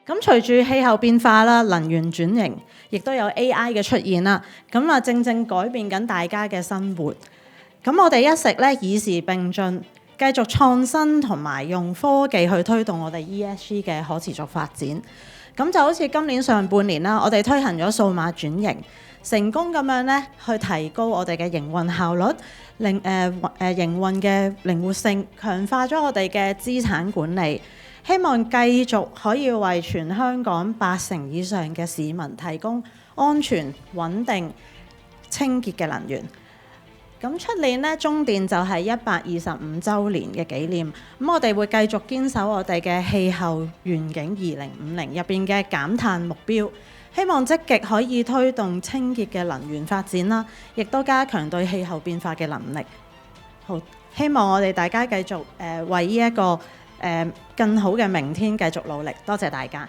咁隨住氣候變化啦、能源轉型，亦都有 AI 嘅出現啦。咁啊，正正改變緊大家嘅生活。咁我哋一直咧以時並進，繼續創新同埋用科技去推動我哋 ESG 嘅可持續發展。咁就好似今年上半年啦，我哋推行咗數碼轉型，成功咁樣咧去提高我哋嘅營運效率，營運嘅靈活性，強化咗我哋嘅資產管理。希望繼續可以為全香港80%以上嘅市民提供安全、穩定、清潔嘅能源。咁出年咧，中電就係125週年嘅紀念。咁我哋會繼續堅守我哋嘅氣候願景2050入邊嘅減碳目標，希望積極可以推動清潔嘅能源發展啦，亦都加強對氣候變化嘅能力。好，希望我哋大家繼續為呢一個更好嘅明天繼續努力。多謝大家。